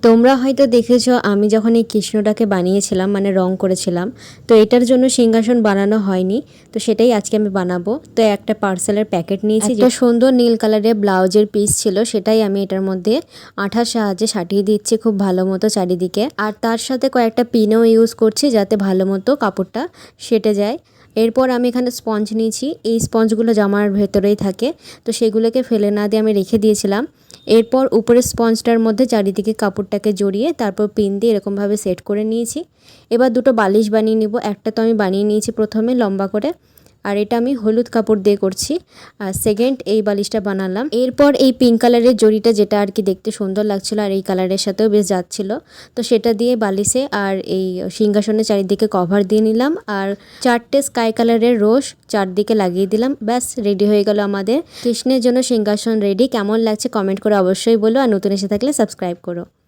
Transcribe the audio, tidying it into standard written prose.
তোমরা হয়তো দেখেছো আমি যখন এই কৃষ্ণটাকে বানিয়েছিলাম মানে রং করেছিলাম, তো এটার জন্য সিংহাসন বানানো হয়নি, তো সেটাই আজকে আমি বানাবো। তো একটা পার্সেলের প্যাকেট নিয়েছি, একটা সুন্দর নীল কালারের ব্লাউজের পিস ছিল, সেটাই আমি এটার মধ্যে আঠার সাহায্যে সাটিয়ে দিচ্ছি খুব ভালো মতো চারিদিকে। আর তার সাথে কয়েকটা পিনও ইউজ করছি যাতে ভালো মতো কাপড়টা সেটে যায়। এরপর আমি এখানে স্পঞ্জ নিয়েছি, এই স্পঞ্জগুলো জামার ভেতরেই থাকে, তো সেগুলোকে ফেলে না দিয়ে আমি রেখে দিয়েছিলাম। এরপর উপরে স্পঞ্জটার মধ্যে চারিদিকে কাপড়টাকে জড়িয়ে তারপর পিন দিয়ে এরকমভাবে সেট করে নিয়েছি। এবার দুটো বালিশ বানিয়ে নিব। একটা তো আমি বানিয়ে নিয়েছি প্রথমে লম্বা করে, আর এটা আমি হলুদ কাপড় দিয়ে করছি। আর সেকেন্ড এই বালিশটা বানালাম। এরপর এই পিঙ্ক কালারের জড়িটা, যেটা আর কি দেখতে সুন্দর লাগছিল আর এই কালারের সাথেও বেশ যাচ্ছিল, তো সেটা দিয়ে বালিশে আর এই সিংহাসনের চারিদিকে কভার দিয়ে নিলাম। আর 4টে স্কাই কালারের রোজ চারদিকে লাগিয়ে দিলাম। ব্যাস রেডি হয়ে গেল আমাদের কৃষ্ণের জন্য সিংহাসন রেডি। কেমন লাগছে কমেন্ট করে অবশ্যই বলো, আর নতুন এসে থাকলে সাবস্ক্রাইব করো।